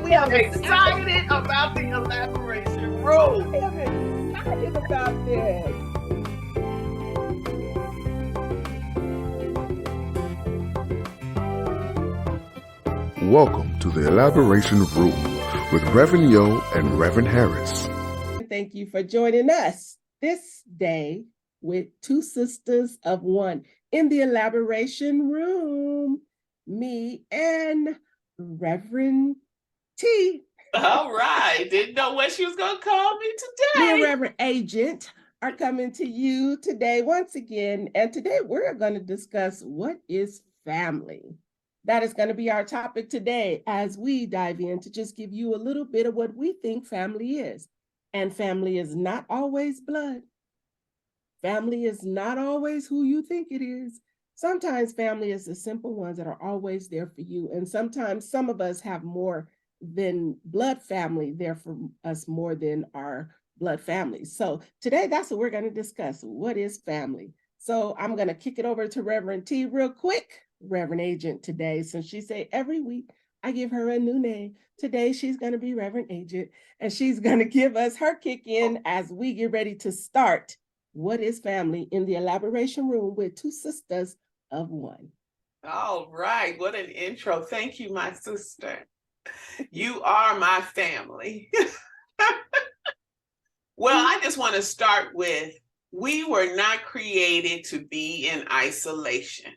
We are excited about the elaboration room. I am excited about this. Welcome to the Elaboration Room with Reverend Yo and Reverend Harris. Thank you for joining us this day with two sisters of one in the Elaboration Room, me and Reverend T. All right. Didn't know what she was going to call me today. Me and Reverend Agent are coming to you today once again. And today we're going to discuss what is family. That is going to be our topic today as we dive in to just give you a little bit of what we think family is. And family is not always blood. Family is not always who you think it is. Sometimes family is the simple ones that are always there for you. And sometimes some of us have more than blood family there for us more than our blood family. So today, that's what we're going to discuss. What is family? So I'm going to kick it over to Reverend T real quick. Reverend Agent today, since she say every week I give her a new name. Today she's going to be Reverend Agent, and she's going to give us her kick in as we get ready to start What is Family in the Elaboration Room with two sisters of one. All right. What an intro. Thank you, my sister. You are my family. Well, I just want to start with, we were not created to be in isolation.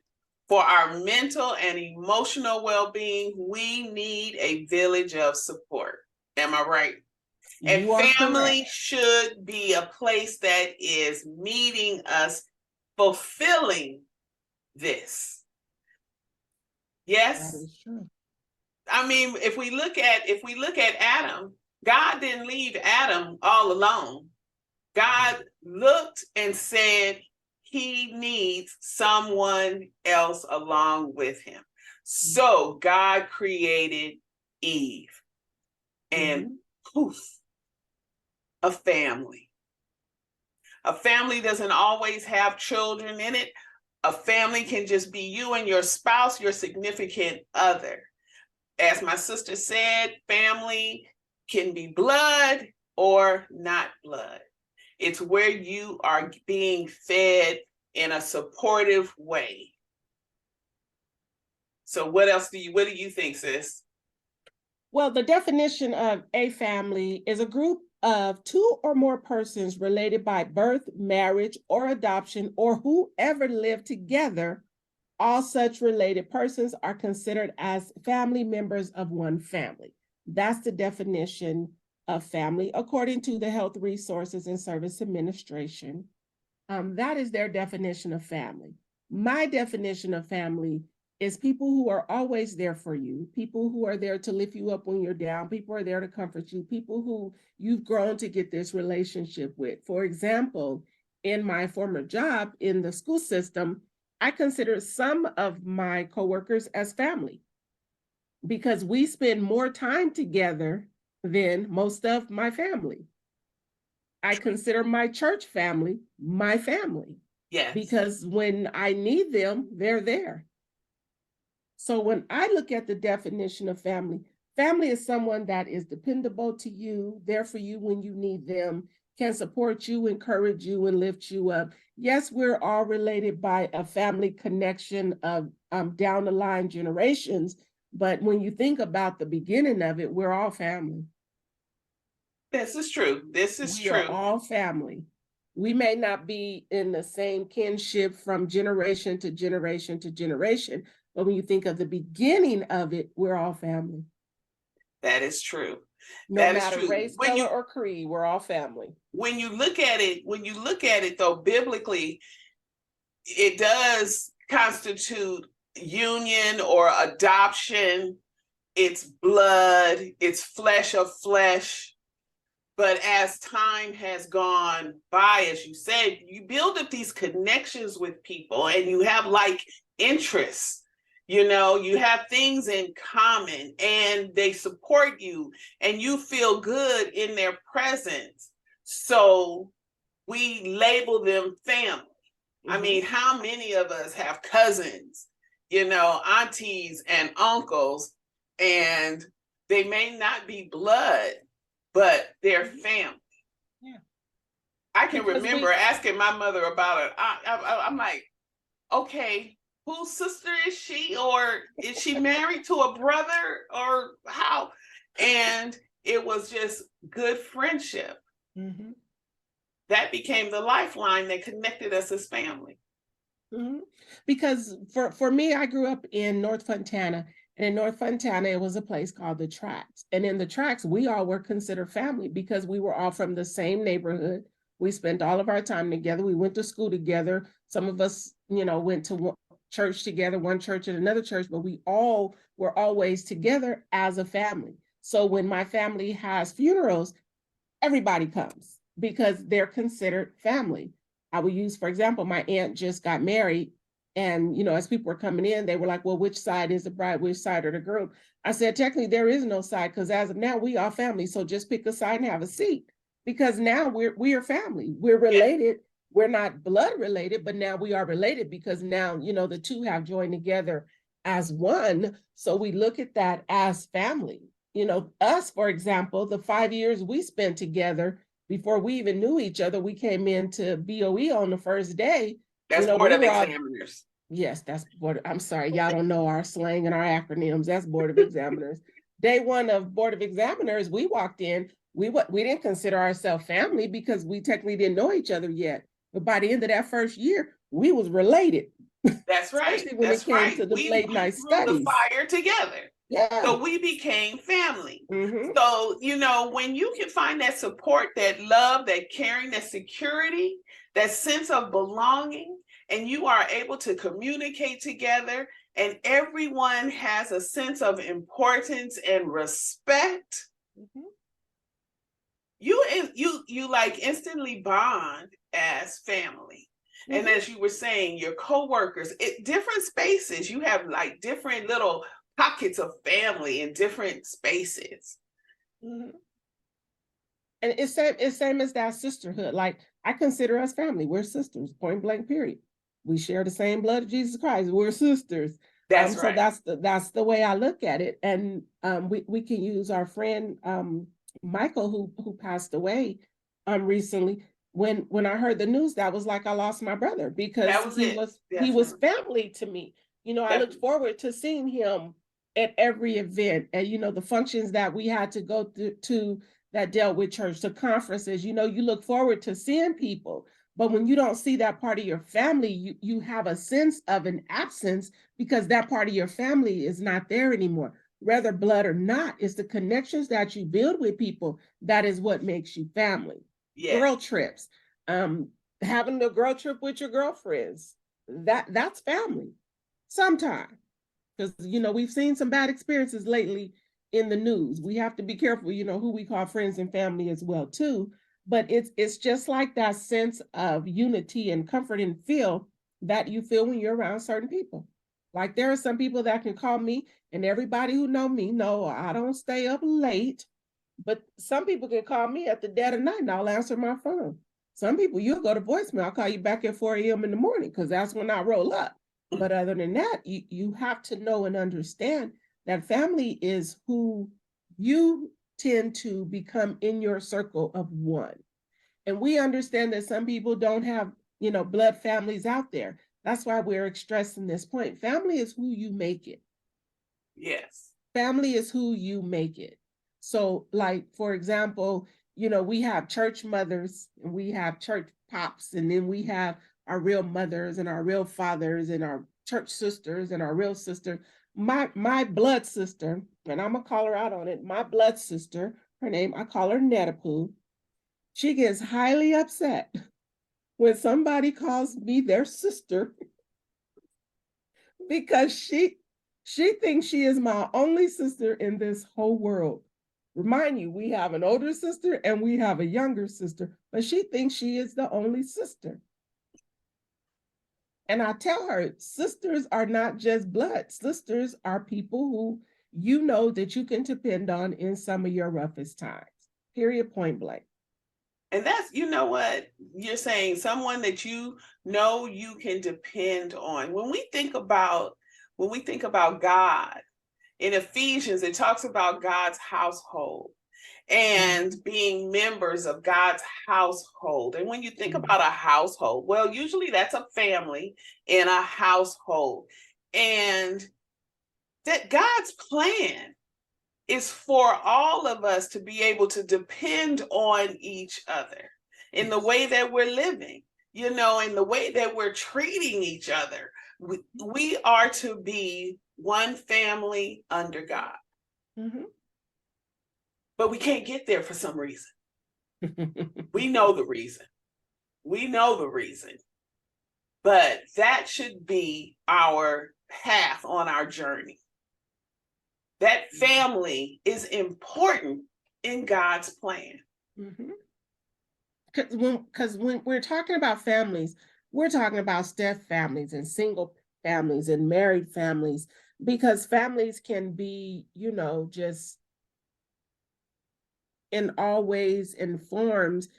For our mental and emotional well-being, we need a village of support. Am I right? And family should be a place that is meeting us, fulfilling this. Yes? That is true. I mean, if we look at Adam, God didn't leave Adam all alone. God looked and said, he needs someone else along with him. So God created Eve and poof, a family. A family doesn't always have children in it. A family can just be you and your spouse, your significant other. As my sister said, family can be blood or not blood. It's where you are being fed in a supportive way. So what do you think, sis? Well, the definition of a family is a group of two or more persons related by birth, marriage, or adoption, or whoever live together. All such related persons are considered as family members of one family. That's the definition of family, according to the Health Resources and Service Administration. That is their definition of family. My definition of family is people who are always there for you, people who are there to lift you up when you're down, people who are there to comfort you, people who you've grown to get this relationship with. For example, in my former job in the school system, I consider some of my coworkers as family because we spend more time together than most of my family. I consider my church family my family. Yes. Because when I need them, they're there. So when I look at the definition of family, family is someone that is dependable to you, there for you when you need them, can support you, encourage you, and lift you up. Yes, we're all related by a family connection of down the line generations, but when you think about the beginning of it, we're all family. This is true. We are all family. We may not be in the same kinship from generation to generation to generation, but when you think of the beginning of it, we're all family. That is true. No matter race, color, or creed, we're all family. When you look at it though, biblically, it does constitute union or adoption. It's blood, it's flesh of flesh. But as time has gone by, as you said, you build up these connections with people and you have like interests. You know, you have things in common and they support you and you feel good in their presence. So we label them family. I mean, how many of us have cousins, you know, aunties and uncles, and They may not be blood, but they're family. Yeah. I can Because remember asking my mother about it. I'm like, okay, whose sister is she? Or is she married to a brother? Or how? And it was just good friendship. Mhm. That became the lifeline that connected us as family. Mhm. Because for me, I grew up in North Fontana, and in North Fontana, it was a place called the Tracks. And in the Tracks, we all were considered family because we were all from the same neighborhood. We spent all of our time together. We went to school together. Some of us, went to church together, one church and another church, but we all were always together as a family. So when my family has funerals, everybody comes because they're considered family. I will use, for example, my aunt just got married. And, as people were coming in, they were like, well, which side is the bride? Which side are the groom? I said, technically, there is no side because as of now, we are family. So just pick a side and have a seat because now we are family. We're related. We're not blood related, but now we are related because now, the two have joined together as one. So we look at that as family. Us, for example, the 5 years we spent together before we even knew each other, we came into BOE on the first day. That's Board of Examiners. Yes, that's Board. I'm sorry, y'all don't know our slang and our acronyms. That's Board of Examiners. Day one of Board of Examiners, we walked in. We didn't consider ourselves family because we technically didn't know each other yet. But by the end of that first year, we was related. That's right. Especially when That's it came right. to the late night threw studies. The fire together. Yeah. So we became family. Mm-hmm. So, when you can find that support, that love, that caring, that security, that sense of belonging, and you are able to communicate together, and everyone has a sense of importance and respect, Mm-hmm. you like instantly bond as family. Mm-hmm. And as you were saying, your coworkers, different spaces, you have like different little pockets of family in different spaces. Mm-hmm. And it's same as that sisterhood. Like I consider us family. We're sisters, point blank, period. We share the same blood of Jesus Christ. We're sisters. That's right. So that's the way I look at it. And we can use our friend Michael who passed away recently. When I heard the news, that was like I lost my brother because he was family to me. I looked forward to seeing him at every event and the functions that we had to go to that dealt with church, the conferences. You look forward to seeing people, but when you don't see that part of your family, you have a sense of an absence because that part of your family is not there anymore. Whether blood or not, it's the connections that you build with people that is what makes you family. Yes. Girl trips, having a girl trip with your girlfriends, that's family sometimes. Because we've seen some bad experiences lately in the news. We have to be careful, who we call friends and family as well too. But it's just like that sense of unity and comfort and feel that you feel when you're around certain people. Like there are some people that can call me, and everybody who know me know I don't stay up late. But some people can call me at the dead of night and I'll answer my phone. Some people, you'll go to voicemail. I'll call you back at 4 a.m. in the morning because that's when I roll up. But other than that, you have to know and understand that family is who you tend to become in your circle of one. And we understand that some people don't have, blood families out there. That's why we're stressing this point. Family is who you make it. Yes. Family is who you make it. So, like, for example, we have church mothers and we have church pops, and then we have our real mothers and our real fathers and our church sisters and our real sister. My blood sister, and I'm gonna call her out on it, my blood sister, her name, I call her Netapu. She gets highly upset when somebody calls me their sister because she thinks she is my only sister in this whole world. Remind you, we have an older sister and we have a younger sister, but she thinks she is the only sister. And I tell her, sisters are not just blood. Sisters are people who that you can depend on in some of your roughest times. Period, point blank. And that's, what you're saying, someone that you can depend on. When we think about God In Ephesians, it talks about God's household and being members of God's household. And when you think about a household, well, usually that's a family in a household. And that God's plan is for all of us to be able to depend on each other in the way that we're living, in the way that we're treating each other. We are to be one family under God. Mm-hmm. But we can't get there for some reason. We know the reason. But that should be our path on our journey. That family is important in God's plan. Mm-hmm. Because when we're talking about families, we're talking about step families and single families and married families, because families can be, just in all ways and forms,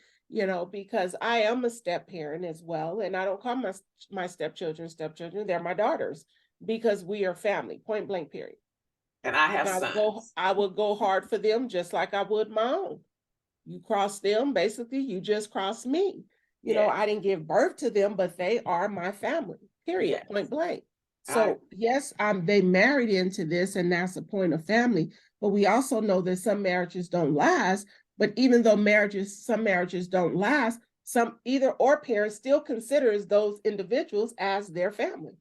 because I am a step parent as well. And I don't call my stepchildren, they're my daughters, because we are family, point blank, period. And I have sons. I would go hard for them just like I would my own. You cross them, basically, you just cross me. I didn't give birth to them, but they are my family, period, point blank. So yes, they married into this, and that's a point of family. But we also know that some marriages don't last. But even though some marriages don't last, some either or parents still considers those individuals as their family.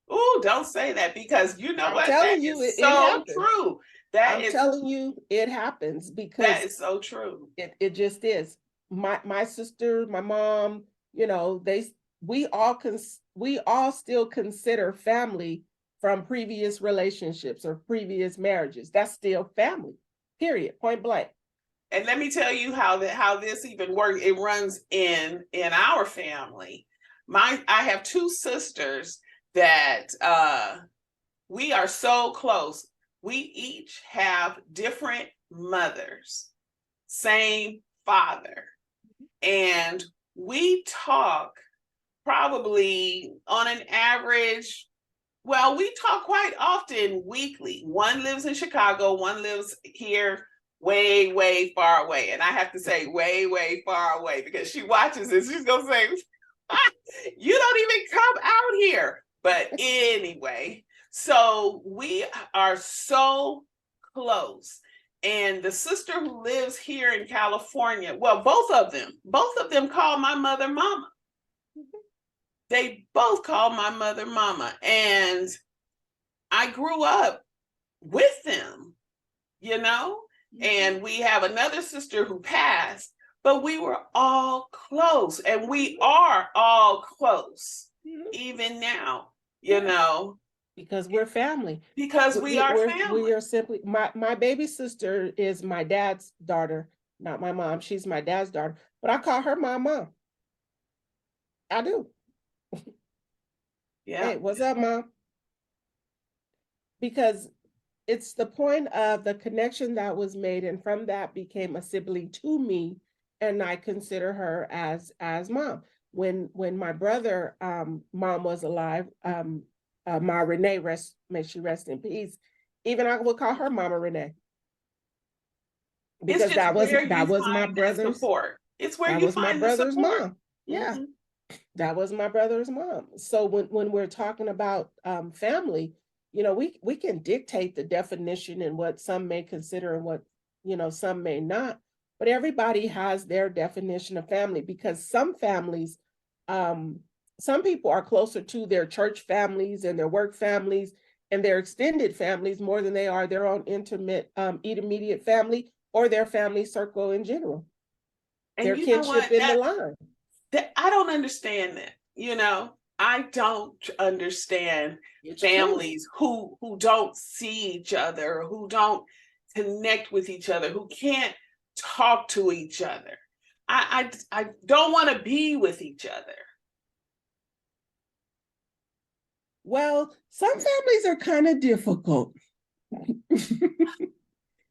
Oh, don't say that, because I'm telling you, it happens. True. I'm telling you, it happens, because that is so true. It just is. My sister, my mom, we all still consider family from previous relationships or previous marriages. That's still family, period, point blank. And let me tell you how this even works. It runs in our family. I have two sisters that we are so close. We each have different mothers, same father. And we talk probably on an average, well, we talk quite often weekly. One lives in Chicago, one lives here way, way far away. And I have to say way, way far away, because she watches this. She's going to say, you don't even come out here. But anyway, so we are so close. And the sister who lives here in California, well, both of them call my mother mama. They both call my mother mama. And I grew up with them, and we have another sister who passed, but we were all close, and we are all close, even now, Because we're family. Because we are family. We are simply, my baby sister is my dad's daughter, not my mom. She's my dad's daughter, but I call her my mom. I do. Yeah. Hey, what's up, Mom? Because it's the point of the connection that was made, and from that became a sibling to me, and I consider her as mom. When my brother mom was alive, Ma Renee, may she rest in peace. Even I would call her Mama Renee, because that was my brother's support. It's where you find my brother's mom. Yeah, that was my brother's mom. So when we're talking about family, we can dictate the definition and what some may consider and what some may not. But everybody has their definition of family, because some families, some people are closer to their church families and their work families and their extended families more than they are their own immediate family or their family circle in general. And their kinship in the line. I don't understand that. I don't understand families who don't see each other, who don't connect with each other, who can't talk to each other. I don't want to be with each other. Well, some families are kind of difficult.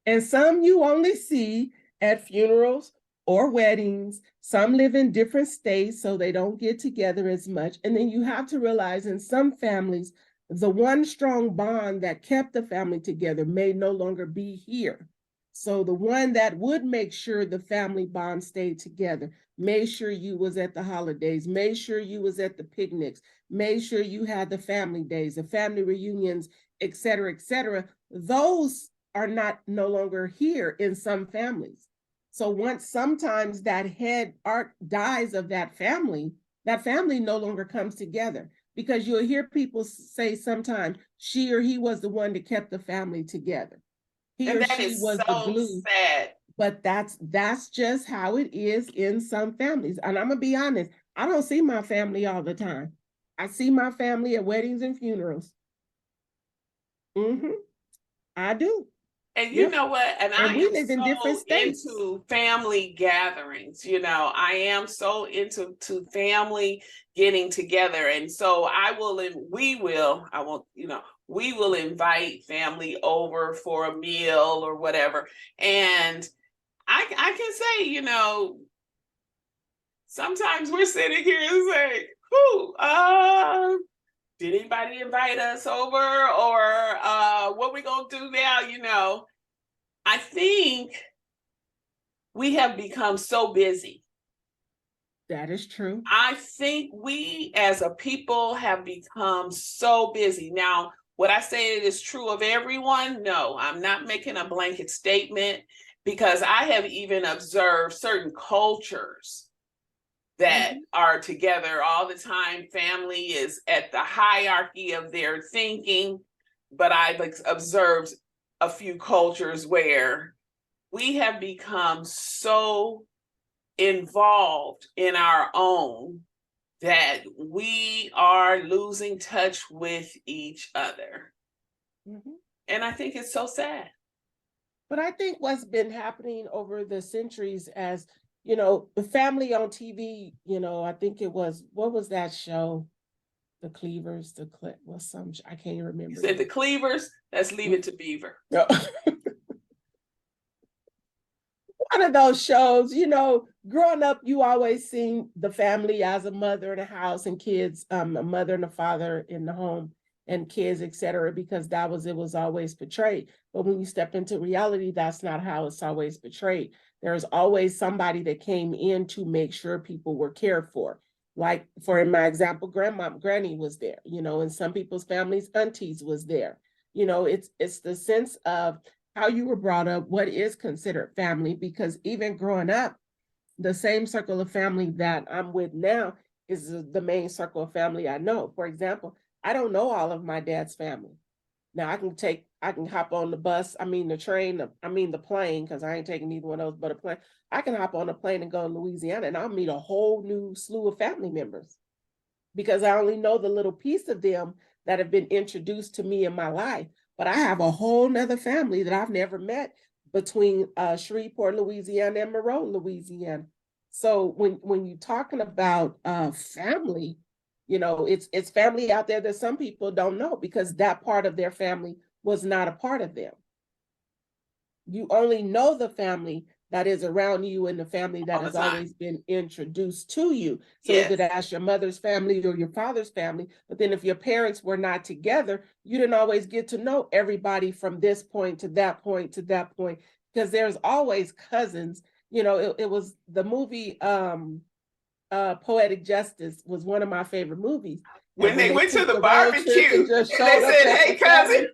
And some you only see at funerals or weddings. Some live in different states, so they don't get together as much. And then you have to realize in some families, the one strong bond that kept the family together may no longer be here. So the one that would make sure the family bond stayed together, made sure you was at the holidays, made sure you was at the picnics, made sure you had the family days, the family reunions, et cetera, those are no longer here in some families. So once sometimes that head art dies of that family no longer comes together, because you'll hear people say sometimes she or he was the one that kept the family together. He And or that she is was the so glue. sad. But that's just how it is in some families. And I'm gonna be honest, I don't see my family all the time. I see my family at weddings and funerals. I do. And you Yep. know what? And I And we am live in different so states. into family gatherings. I am so into family getting together. And so I will, and we will, I won't, we will invite family over for a meal or whatever. And I can say, sometimes we're sitting here and say, did anybody invite us over, or what we gonna do now? I think we have become so busy. That is true. I think we as a people have become so busy. Now, would I say it is true of everyone? No, I'm not making a blanket statement, because I have even observed certain cultures that are together all the time. Family is at the hierarchy of their thinking, but I've observed a few cultures where we have become so involved in our own that we are losing touch with each other. And I think it's so sad. But I think what's been happening over the centuries, as the family on TV, I think it was, what was that show? The Cleavers, I can't remember. You said the Cleavers? Let's leave it to Beaver. One of those shows, growing up, you always seen the family as a mother in a house and kids, a mother and a father in the home and kids, etc., because it was always portrayed. But when you step into reality, that's not how it's always portrayed. There's always somebody that came in to make sure people were cared for. Like, in my example, granny was there, in some people's families, aunties was there. It's the sense of how you were brought up, what is considered family, because even growing up, the same circle of family that I'm with now is the main circle of family I know. For example, I don't know all of my dad's family. Now I can hop on the bus, the train, the plane, because I ain't taking either one of those but a plane. I can hop on a plane and go to Louisiana and I'll meet a whole new slew of family members, because I only know the little piece of them that have been introduced to me in my life. But I have a whole nother family that I've never met between Shreveport, Louisiana and Monroe, Louisiana. So when you're talking about family, it's family out there that some people don't know, because that part of their family was not a part of them. You only know the family that is around you and the family that has always been introduced to you. So either that's your mother's family or your father's family. But then if your parents were not together, you didn't always get to know everybody from this point to that point to that point, because there's always cousins. It was the movie Poetic Justice was one of my favorite movies. When they went to the barbecue and just they said, "Hey, cousin."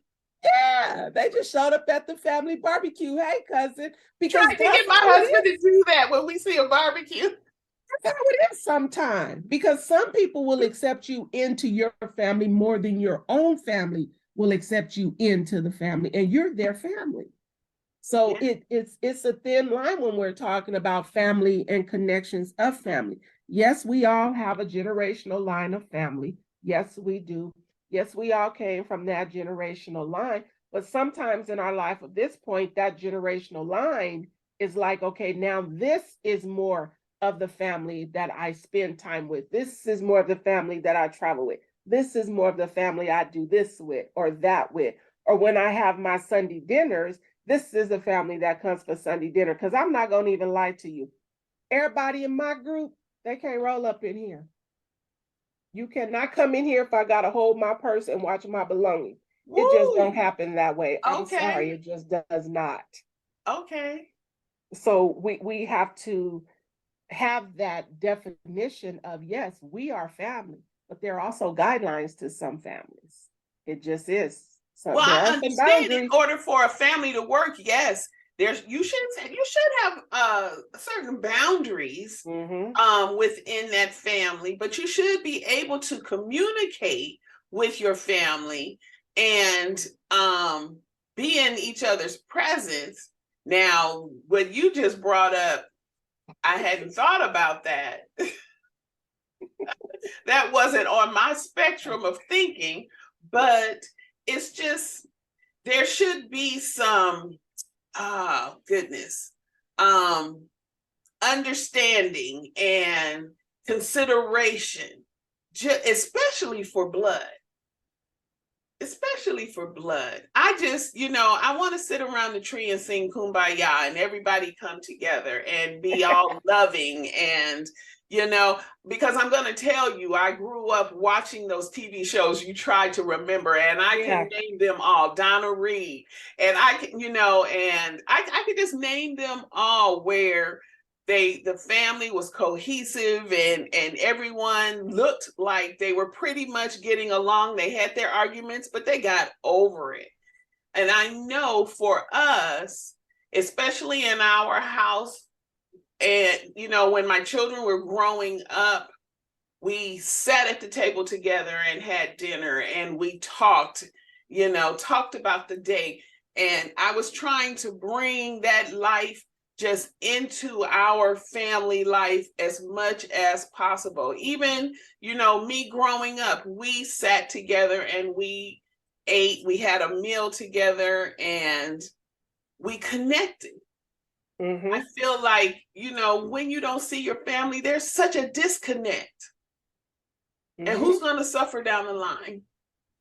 Yeah, they just showed up at the family barbecue. Hey, cousin. Because trying to get my husband to do that when we see a barbecue. That's how it is sometimes. Because some people will accept you into your family more than your own family will accept you into the family, and you're their family. So it's a thin line when we're talking about family and connections of family. Yes, we all have a generational line of family. Yes, we do. Yes, we all came from that generational line, but sometimes in our life at this point, that generational line is like, okay, now this is more of the family that I spend time with. This is more of the family that I travel with. This is more of the family I do this with or that with. Or when I have my Sunday dinners, this is the family that comes for Sunday dinner. Because I'm not going to even lie to you. Everybody in my group, they can't roll up in here. You cannot come in here if I gotta hold my purse and watch my belongings. It just don't Woo. happen that way. I'm sorry, Okay. it just does not. Okay. So we have to have that definition of, yes, we are family, but there are also guidelines to some families. It just is. So Well, there are I some understand in boundaries. order for a family to work, yes, there's you should have certain boundaries Mm-hmm. within that family, but you should be able to communicate with your family and be in each other's presence. Now, what you just brought up, I hadn't thought about that. That wasn't on my spectrum of thinking, but it's just there should be some goodness um understanding and consideration, especially for blood, especially for blood. I just, I want to sit around the tree and sing kumbaya and everybody come together and be all loving and, because I'm going to tell you, I grew up watching those TV shows you tried to remember, and I can name them all. Donna Reed, and I can, and I could just name them all where the family was cohesive and everyone looked like they were pretty much getting along. They had their arguments, but they got over it. And I know for us, especially in our house, and when my children were growing up, we sat at the table together and had dinner and we talked about the day. And I was trying to bring that life just into our family life as much as possible. Even, me growing up, we sat together and we ate, we had a meal together and we connected. Mm-hmm. I feel like, when you don't see your family, there's such a disconnect. Mm-hmm. And who's going to suffer down the line?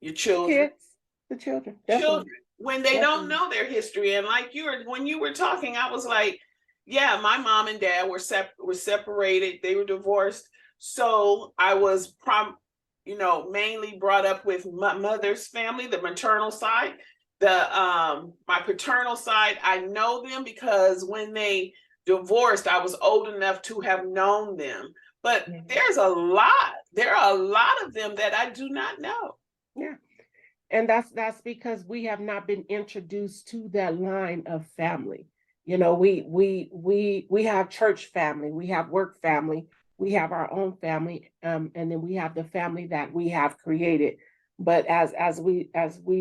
Your children. Kids, the children. Definitely. Children. When they don't know their history. And like when you were talking, I was like, yeah, my mom and dad were separated. They were divorced. So I was mainly brought up with my mother's family, the maternal side. My paternal side, I know them because when they divorced, I was old enough to have known them. But there are a lot of them that I do not know. Yeah. And that's because we have not been introduced to that line of family. We have church family, we have work family, we have our own family, and then we have the family that we have created. But as we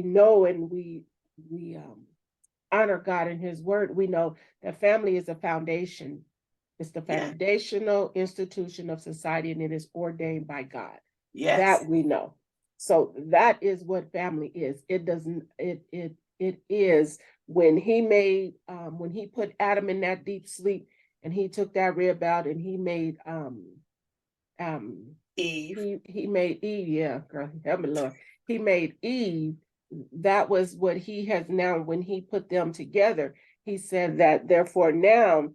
know, and we honor God and His Word, we know that family is a foundation. It's the foundational institution of society, and it is ordained by God. Yes. That we know. So that is what family is. It doesn't, it is when he put Adam in that deep sleep and he took that rib out and he made Eve. He made Eve, yeah, girl, help me, Lord. He made Eve. That was what he has now, when he put them together, he said that therefore now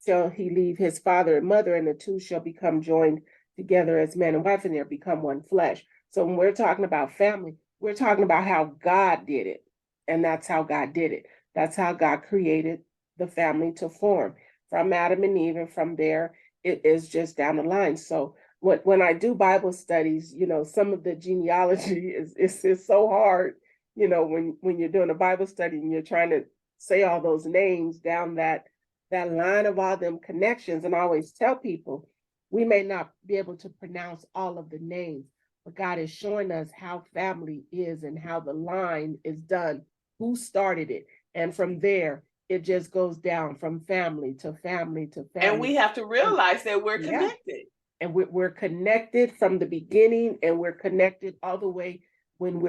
shall he leave his father and mother, and the two shall become joined together as man and wife, and they'll become one flesh. So when we're talking about family, we're talking about how God did it. And that's how God did it. That's how God created the family to form from Adam and Eve. And from there, it is just down the line. So when I do Bible studies, some of the genealogy is so hard, when you're doing a Bible study and you're trying to say all those names down that line of all them connections. And I always tell people, we may not be able to pronounce all of the names, but God is showing us how family is and how the line is done, who started it. And from there, it just goes down from family to family to family. And we have to realize that we're connected. And we're connected from the beginning, and we're connected all the way when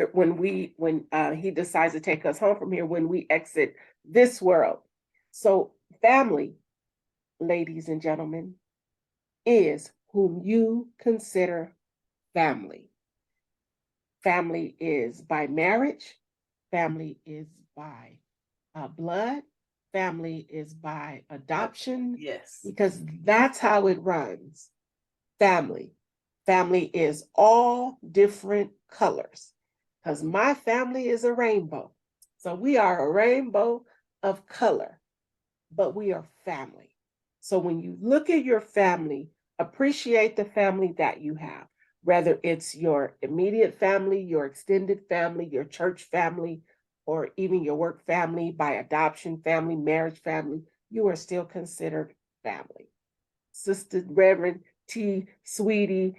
he decides to take us home from here, when we exit this world. So family, ladies and gentlemen, is whom you consider family. Family is by marriage. Family is by blood. Family is by adoption. Yes. Because that's how it runs. Family. Family is all different colors, because my family is a rainbow. So we are a rainbow of color, but we are family. So when you look at your family, appreciate the family that you have, whether it's your immediate family, your extended family, your church family, or even your work family, by adoption family, marriage family, you are still considered family. Sister Reverend T, Sweetie,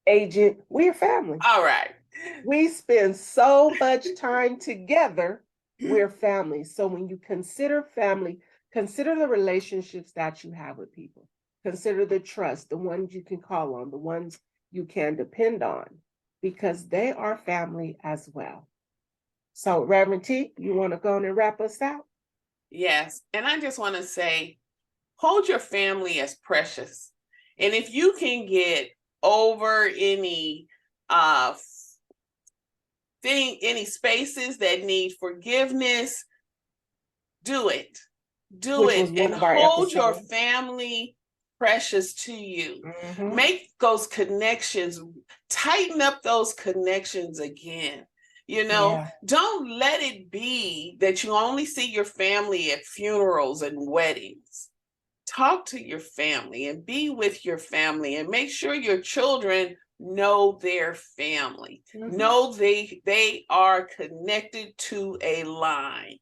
Agent, we're family. All right. We spend so much time together, we're family. So when you consider family, consider the relationships that you have with people. Consider the trust, the ones you can call on, the ones you can depend on, because they are family as well. So, Reverend T, you want to go on and wrap us out? Yes. And I just want to say, hold your family as precious. And if you can get over any any spaces that need forgiveness, do it. Do Which it was one and of our hold your episodes. family precious to you. Mhm. Make those connections, tighten up those connections again. You know, Yeah. don't let it be that you only see your family at funerals and weddings. Talk to your family and be with your family, and make sure your children know their family. Mhm. Know they are connected to a line.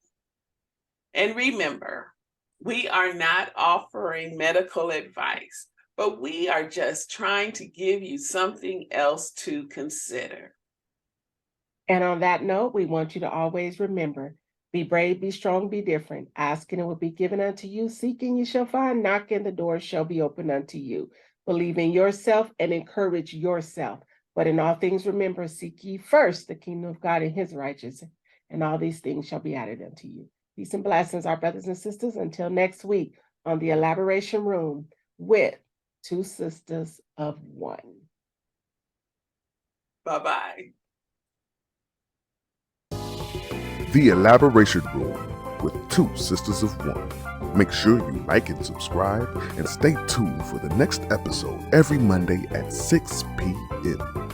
And remember, we are not offering medical advice, but we are just trying to give you something else to consider. And on that note, we want you to always remember, be brave, be strong, be different. Asking, it will be given unto you. Seeking, you shall find. Knocking, the door shall be opened unto you. Believe in yourself and encourage yourself. But in all things, remember, seek ye first the kingdom of God and his righteousness, and all these things shall be added unto you. Peace and blessings, our brothers and sisters. Until next week on the Elaboration Room with two sisters of one. Bye-bye. The Elaboration Room with two sisters of one. Make sure you like and subscribe, and stay tuned for the next episode every Monday at 6 p.m.